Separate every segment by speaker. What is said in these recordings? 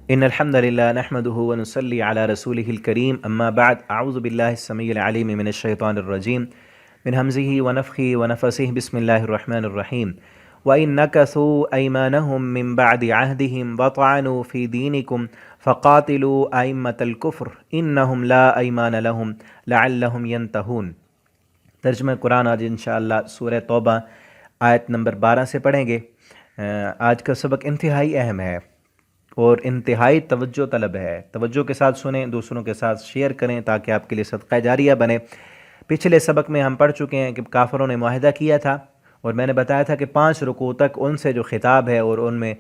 Speaker 1: إن الحمد لله نحمده ونصلي على رسوله الكريم أما بعد أعوذ بالله السميع العليم من الشيطان الرجيم من همزه ونفخه ونفسه بسم الله الرحمن الرحيم وإن نكثوا أيمانهم من بعد عهدهم وطعنوا في دينكم فقاتلوا أئمة الكفر إنهم لا أيمان لهم لعلهم ينتهون۔ ترجمہ قرآن آج انشاءاللہ سورہ توبہ آیت نمبر 12 سے پڑھیں گے۔ آج کا سبق انتہائی اہم ہے اور انتہائی توجہ طلب ہے۔ توجہ کے ساتھ سنیں، دوسروں کے ساتھ شیئر کریں تاکہ آپ کے لیے صدقہ جاریہ بنے۔ پچھلے سبق میں ہم پڑھ چکے ہیں کہ کافروں نے معاہدہ کیا تھا اور میں نے بتایا تھا کہ 5 رکوع تک ان سے جو خطاب ہے اور ان میں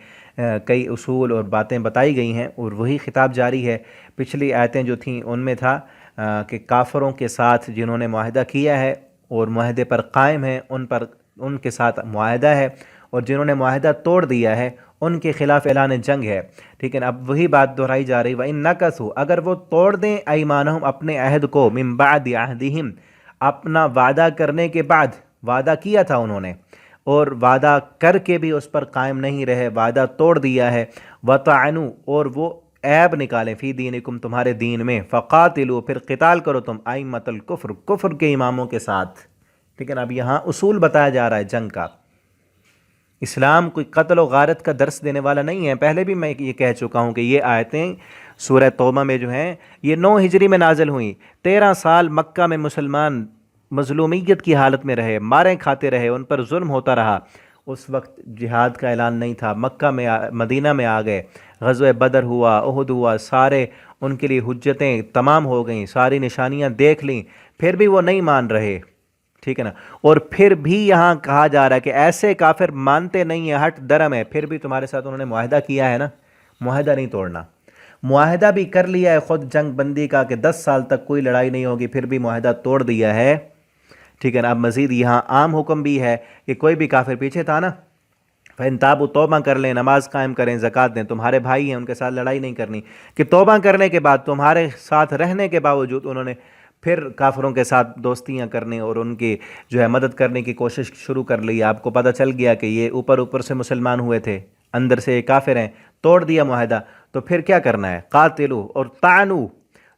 Speaker 1: کئی اصول اور باتیں بتائی گئی ہیں اور وہی خطاب جاری ہے۔ پچھلی آیتیں جو تھیں ان میں تھا کہ کافروں کے ساتھ جنہوں نے معاہدہ کیا ہے اور معاہدے پر قائم ہیں ان کے ساتھ معاہدہ ہے، اور جنہوں نے معاہدہ توڑ دیا ہے ان کے خلاف اعلان جنگ ہے۔ ٹھیک ہے نا، اب وہی بات دہرائی جا رہی، وَإِن نَكَثُوا، اگر وہ توڑ دیں ایمانہم، اپنے عہد کو، من بعد عہدہم، اپنا وعدہ کرنے کے بعد، وعدہ کیا تھا انہوں نے اور وعدہ کر کے بھی اس پر قائم نہیں رہے، وعدہ توڑ دیا ہے، وَطَعَنُوا، اور وہ عیب نکالیں، فی دینکم، تمہارے دین میں، فقاتلوا، پھر قتال کرو تم، ائمۃ الکفر، کفر کے اماموں کے ساتھ۔ ٹھیک ہے نا، اب یہاں اصول بتایا جا رہا ہے جنگ کا۔ اسلام کوئی قتل و غارت کا درس دینے والا نہیں ہے۔ پہلے بھی میں یہ کہہ چکا ہوں کہ یہ آیتیں سورہ توبہ میں جو ہیں یہ 9 ہجری میں نازل ہوئیں۔ 13 سال مکہ میں مسلمان مظلومیت کی حالت میں رہے، ماریں کھاتے رہے، ان پر ظلم ہوتا رہا۔ اس وقت جہاد کا اعلان نہیں تھا، مکہ میں مدینہ میں آ گئے، غزوہ بدر ہوا، احد ہوا، سارے ان کے لیے حجتیں تمام ہو گئیں، ساری نشانیاں دیکھ لیں، پھر بھی وہ نہیں مان رہے۔ ٹھیک ہے نا، اور پھر بھی یہاں کہا جا رہا ہے کہ ایسے کافر مانتے نہیں ہیں، ہٹ درم ہے، پھر بھی تمہارے ساتھ انہوں نے معاہدہ کیا ہے نا، معاہدہ نہیں توڑنا۔ معاہدہ بھی کر لیا ہے خود جنگ بندی کا کہ 10 سال تک کوئی لڑائی نہیں ہوگی، پھر بھی معاہدہ توڑ دیا ہے۔ ٹھیک ہے نا، اب مزید یہاں عام حکم بھی ہے کہ کوئی بھی کافر پیچھے تھا نا، فَإِن تَابُوا، توبہ کر لیں، نماز قائم کریں، زکوٰۃ دیں، تمہارے بھائی ہیں، ان کے ساتھ لڑائی نہیں کرنی، کہ توبہ کرنے کے بعد تمہارے ساتھ رہنے کے باوجود انہوں نے پھر کافروں کے ساتھ دوستیاں کرنے اور ان کی جو ہے مدد کرنے کی کوشش شروع کر لی۔ آپ کو پتہ چل گیا کہ یہ اوپر سے مسلمان ہوئے تھے، اندر سے یہ کافر ہیں، توڑ دیا معاہدہ، تو پھر کیا کرنا ہے؟ قاتلو، اور طعنو،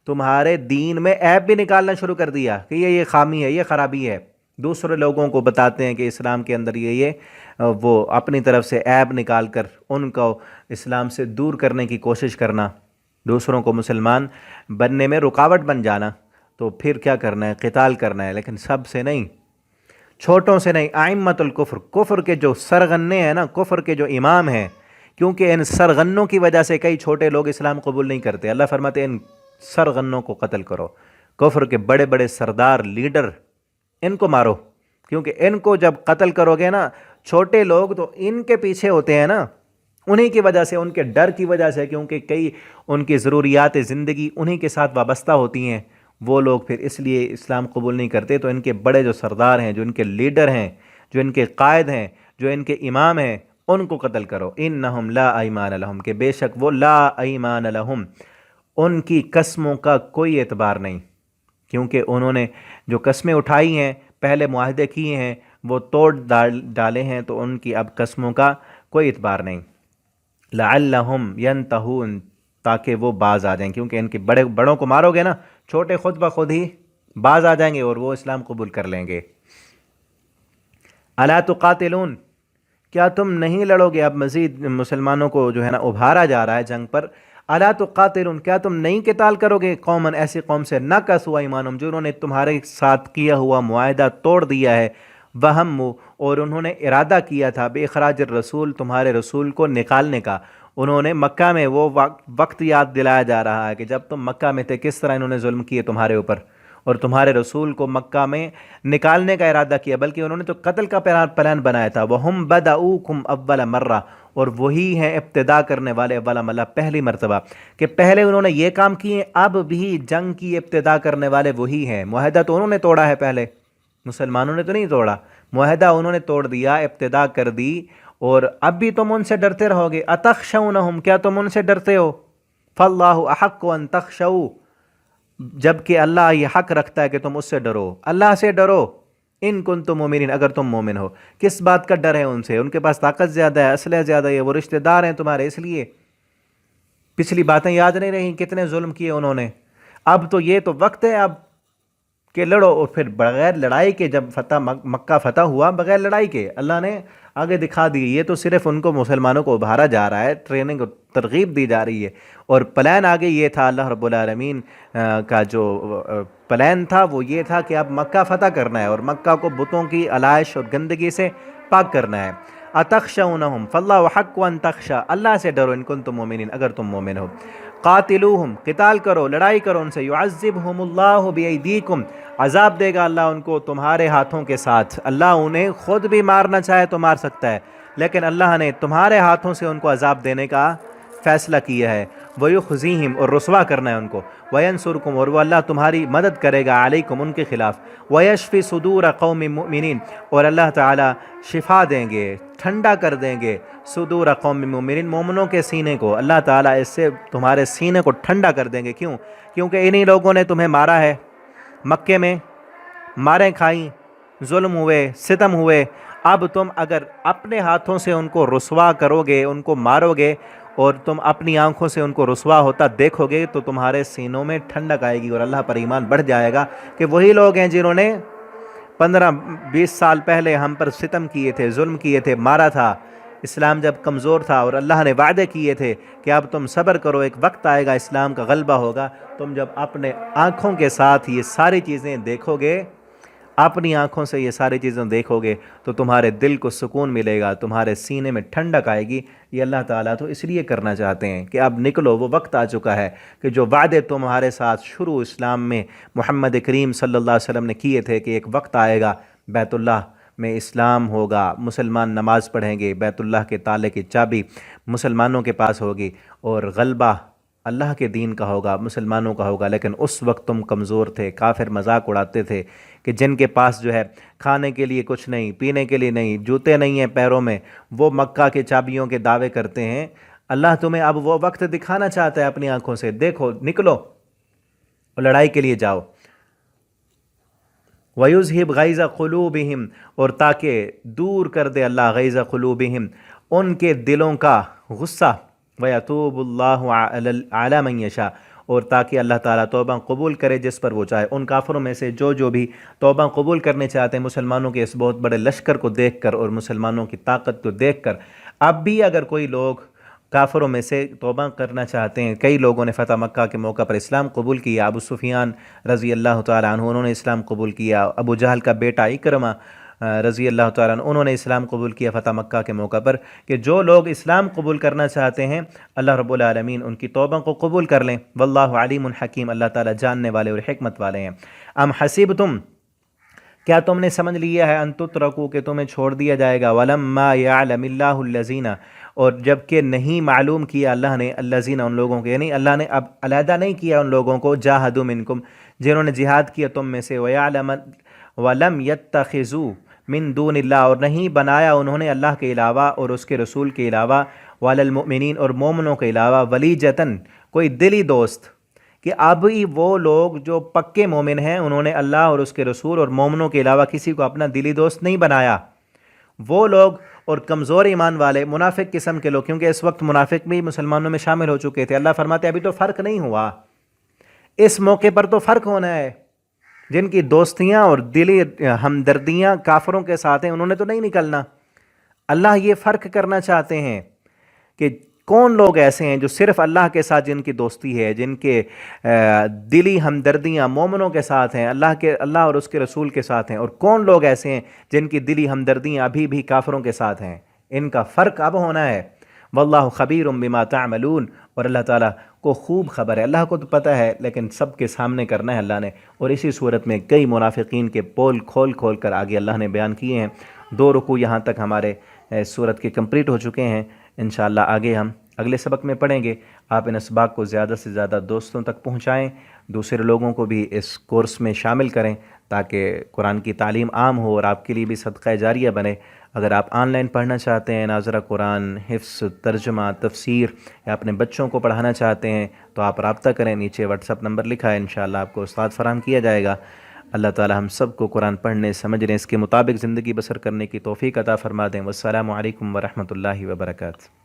Speaker 1: تمہارے دین میں عیب بھی نکالنا شروع کر دیا کہ یہ خامی ہے، یہ خرابی ہے، دوسرے لوگوں کو بتاتے ہیں کہ اسلام کے اندر یہ وہ اپنی طرف سے عیب نکال کر ان کو اسلام سے دور کرنے کی کوشش کرنا، دوسروں کو مسلمان بننے میں رکاوٹ بن جانا۔ تو پھر کیا کرنا ہے؟ قتال کرنا ہے، لیکن سب سے نہیں، چھوٹوں سے نہیں، ائمۃ الکفر، کفر کے جو سرغنے ہیں نا، کفر کے جو امام ہیں، کیونکہ ان سرغنوں کی وجہ سے کئی چھوٹے لوگ اسلام قبول نہیں کرتے۔ اللہ فرماتے ہیں ان سرغنوں کو قتل کرو، کفر کے بڑے بڑے سردار، لیڈر، ان کو مارو، کیونکہ ان کو جب قتل کرو گے نا، چھوٹے لوگ تو ان کے پیچھے ہوتے ہیں نا، انہی کی وجہ سے، ان کے ڈر کی وجہ سے، کیونکہ کئی ان کی ضروریات زندگی انہی کے ساتھ وابستہ ہوتی ہیں، وہ لوگ پھر اس لیے اسلام قبول نہیں کرتے۔ تو ان کے بڑے جو سردار ہیں، جو ان کے لیڈر ہیں، جو ان کے قائد ہیں، جو ان کے امام ہیں، ان کو قتل کرو۔ انہم لا ایمان لہم، کہ بے شک وہ لا ایمان لہم، ان کی قسموں کا کوئی اعتبار نہیں، کیونکہ انہوں نے جو قسمیں اٹھائی ہیں، پہلے معاہدے کیے ہیں، وہ توڑ ڈالے ہیں، تو ان کی اب قسموں کا کوئی اعتبار نہیں۔ لعلہم ینتہون، تاکہ وہ باز آ جائیں، کیونکہ ان کے بڑوں کو مارو گے نا، چھوٹے خود بخود ہی باز آ جائیں گے اور وہ اسلام قبول کر لیں گے۔ الا تقاتلون، کیا تم نہیں لڑو گے؟ اب مزید مسلمانوں کو جو ہے نا ابھارا جا رہا ہے جنگ پر۔ الا تقاتلون، کیا تم نہیں قتال کرو گے قومن، ایسی قوم سے، نکثوا ایمانہم، جنہوں نے تمہارے ساتھ کیا ہوا معاہدہ توڑ دیا ہے، وہموا، اور انہوں نے ارادہ کیا تھا، بے اخراج الرسول، تمہارے رسول کو نکالنے کا۔ انہوں نے مکہ میں وہ وقت یاد دلایا جا رہا ہے کہ جب تم مکہ میں تھے کس طرح انہوں نے ظلم کیے تمہارے اوپر، اور تمہارے رسول کو مکہ میں نکالنے کا ارادہ کیا، بلکہ انہوں نے تو قتل کا پلان بنایا تھا۔ وَهُمْ بَدَؤُوكُمْ أَوَّلَ مَرَّةٍ، اور وہی ہیں ابتدا کرنے والے، اول مرہ، پہلی مرتبہ، کہ پہلے انہوں نے یہ کام کیے، اب بھی جنگ کی ابتدا کرنے والے وہی ہیں۔ معاہدہ تو انہوں نے توڑا ہے پہلے، مسلمانوں نے تو نہیں توڑا، معاہدہ انہوں نے توڑ دیا، ابتدا کر دی، اور اب بھی تم ان سے ڈرتے رہو گے۔ اتخشونہم، کیا تم ان سے ڈرتے ہو؟ فاللہ احق ان تخشوا، جبکہ اللہ یہ حق رکھتا ہے کہ تم اس سے ڈرو، اللہ سے ڈرو، ان کنتم مومنین، اگر تم مومن ہو۔ کس بات کا ڈر ہے ان سے؟ ان کے پاس طاقت زیادہ ہے، اسلحہ زیادہ ہے، وہ رشتہ دار ہیں تمہارے، اس لیے پچھلی باتیں یاد نہیں رہیں کتنے ظلم کیے انہوں نے. اب تو یہ تو وقت ہے اب کہ لڑو. اور پھر بغیر لڑائی کے جب مکہ فتح ہوا بغیر لڑائی کے اللہ نے آگے دکھا دی. یہ تو صرف ان کو مسلمانوں کو ابھارا جا رہا ہے, ٹریننگ اور ترغیب دی جا رہی ہے, اور پلان آگے یہ تھا اللہ رب العالمین کا جو پلان تھا وہ یہ تھا کہ اب مکہ فتح کرنا ہے اور مکہ کو بتوں کی علائش اور گندگی سے پاک کرنا ہے. اتخشونہم فاللہ حق ان تخشا, اللہ سے ڈرو ان کنتم مومنین اگر تم مومن ہو. قاتلوہم, قتال کرو, لڑائی کرو ان سے. یعذبہم اللہ بیدیکم, عذاب دے گا اللہ ان کو تمہارے ہاتھوں کے ساتھ. اللہ انہیں خود بھی مارنا چاہے تو مار سکتا ہے, لیکن اللہ نے تمہارے ہاتھوں سے ان کو عذاب دینے کا فیصلہ کیا ہے. وَيُخْزِيهِمْ, اور رسوا کرنا ہے ان کو. وَيَنْصُرْكُمْ, اور وہ اللہ تمہاری مدد کرے گا, علیکم, ان کے خلاف. وَيَشْفِ صُدُورَ قَوْمٍ مُؤْمِنِينَ, اور اللہ تعالیٰ شفا دیں گے, ٹھنڈا کر دیں گے. صدور قوم مومنین, مومنوں کے سینے کو اللہ تعالیٰ اس سے تمہارے سینے کو ٹھنڈا کر دیں گے. کیوں؟ کیونکہ انہی لوگوں نے تمہیں مارا ہے, مکے میں ماریں کھائیں, ظلم ہوئے, ستم ہوئے. اب تم اگر اپنے ہاتھوں سے ان کو رسوا کرو گے, ان کو مارو گے, اور تم اپنی آنکھوں سے ان کو رسوا ہوتا دیکھو گے, تو تمہارے سینوں میں ٹھنڈک آئے گی اور اللہ پر ایمان بڑھ جائے گا کہ وہی لوگ ہیں جنہوں نے 15-20 سال پہلے ہم پر ستم کیے تھے, ظلم کیے تھے, مارا تھا. اسلام جب کمزور تھا اور اللہ نے وعدے کیے تھے کہ اب تم صبر کرو, ایک وقت آئے گا اسلام کا غلبہ ہوگا. تم جب اپنے آنکھوں کے ساتھ یہ ساری چیزیں دیکھو گے, اپنی آنکھوں سے یہ ساری چیزیں دیکھو گے, تو تمہارے دل کو سکون ملے گا, تمہارے سینے میں ٹھنڈک آئے گی. یہ اللہ تعالیٰ تو اس لیے کرنا چاہتے ہیں کہ اب نکلو, وہ وقت آ چکا ہے کہ جو وعدے تمہارے ساتھ شروع اسلام میں محمد کریم صلی اللہ علیہ وسلم نے کیے تھے کہ ایک وقت آئے گا بیت اللہ میں اسلام ہوگا, مسلمان نماز پڑھیں گے, بیت اللہ کے تالے کی چابی مسلمانوں کے پاس ہوگی, اور غلبہ اللہ کے دین کا ہوگا, مسلمانوں کا ہوگا. لیکن اس وقت تم کمزور تھے, کافر مذاق اڑاتے تھے کہ جن کے پاس جو ہے کھانے کے لیے کچھ نہیں, پینے کے لیے نہیں, جوتے نہیں ہیں پیروں میں, وہ مکہ کے چابیوں کے دعوے کرتے ہیں. اللہ تمہیں اب وہ وقت دکھانا چاہتا ہے اپنی آنکھوں سے. دیکھو, نکلو اور لڑائی کے لیے جاؤ. وَيُذْهِبْ غَيْظَ قُلُوبِهِمْ, اور تاکہ دور کر دے اللہ غیظ قلوبہم, ان کے دلوں کا غصہ. وَيَتُوبُ اللَّهُ عَلَى مَن يَشَاءُ, اور تاکہ اللہ تعالیٰ توبہ قبول کرے جس پر وہ چاہے. ان کافروں میں سے جو بھی توبہ قبول کرنے چاہتے ہیں مسلمانوں کے اس بہت بڑے لشکر کو دیکھ کر اور مسلمانوں کی طاقت کو دیکھ کر, اب بھی اگر کوئی لوگ کافروں میں سے توبہ کرنا چاہتے ہیں, کئی لوگوں نے فتح مکہ کے موقع پر اسلام قبول کیا. ابو سفیان رضی اللہ تعالیٰ عنہ انہوں نے اسلام قبول کیا. ابو جہل کا بیٹا اکرمہ رضی اللہ تعالیٰ عنہ انہوں نے اسلام قبول کیا فتح مکہ کے موقع پر. کہ جو لوگ اسلام قبول کرنا چاہتے ہیں اللہ رب العالمین ان کی توبہ کو قبول کر لیں. واللہ علیم حکیم, اللہ تعالیٰ جاننے والے اور حکمت والے ہیں. ام حسبتم, کیا تم نے سمجھ لیا ہے, ان تترکو, کہ تمہیں چھوڑ دیا جائے گا. ولما یعلم اللہ الذین, اور جب کہ نہیں معلوم کیا اللہ نے, الذین, ان لوگوں کو, یعنی اللہ نے اب علیحدہ نہیں کیا ان لوگوں کو, جاہدوا منکم, جنہوں نے جہاد کیا تم میں سے. ویعلم ولم یتخذوا من دون اللہ, اور نہیں بنایا انہوں نے اللہ کے علاوہ اور اس کے رسول کے علاوہ, وعلی المؤمنین, اور مومنوں کے علاوہ, ولیجتن, کوئی دلی دوست. کہ اب ہی وہ لوگ جو پکے مومن ہیں انہوں نے اللہ اور اس کے رسول اور مومنوں کے علاوہ کسی کو اپنا دلی دوست نہیں بنایا. وہ لوگ اور کمزور ایمان والے منافق قسم کے لوگ, کیونکہ اس وقت منافق بھی مسلمانوں میں شامل ہو چکے تھے. اللہ فرماتے ہیں ابھی تو فرق نہیں ہوا, اس موقع پر تو فرق ہونا ہے. جن کی دوستیاں اور دلی ہمدردیاں کافروں کے ساتھ ہیں انہوں نے تو نہیں نکلنا. اللہ یہ فرق کرنا چاہتے ہیں کہ کون لوگ ایسے ہیں جو صرف اللہ کے ساتھ جن کی دوستی ہے, جن کے دلی ہمدردیاں مومنوں کے ساتھ ہیں, اللہ اور اس کے رسول کے ساتھ ہیں, اور کون لوگ ایسے ہیں جن کی دلی ہمدردیاں ابھی بھی کافروں کے ساتھ ہیں. ان کا فرق اب ہونا ہے. واللہ خبیر بما تعملون, اور اللہ تعالیٰ کو خوب خبر ہے. اللہ کو تو پتہ ہے لیکن سب کے سامنے کرنا ہے اللہ نے. اور اسی صورت میں کئی منافقین کے پول کھول کھول کر آگے اللہ نے بیان کیے ہیں. 2 رکوع یہاں تک ہمارے صورت کے کمپلیٹ ہو چکے ہیں. انشاءاللہ آگے ہم اگلے سبق میں پڑھیں گے. آپ ان اسباق کو زیادہ سے زیادہ دوستوں تک پہنچائیں, دوسرے لوگوں کو بھی اس کورس میں شامل کریں تاکہ قرآن کی تعلیم عام ہو اور آپ کے لیے بھی صدقہ جاریہ بنے. اگر آپ آن لائن پڑھنا چاہتے ہیں, ناظرہ قرآن, حفظ, ترجمہ, تفسیر, یا اپنے بچوں کو پڑھانا چاہتے ہیں تو آپ رابطہ کریں. نیچے واٹس ایپ نمبر لکھا ہے, انشاءاللہ آپ کو استاد فراہم کیا جائے گا. اللہ تعالی ہم سب کو قرآن پڑھنے, سمجھنے, اس کے مطابق زندگی بسر کرنے کی توفیق عطا فرما دیں. والسلام علیکم ورحمۃ اللہ وبرکاتہ.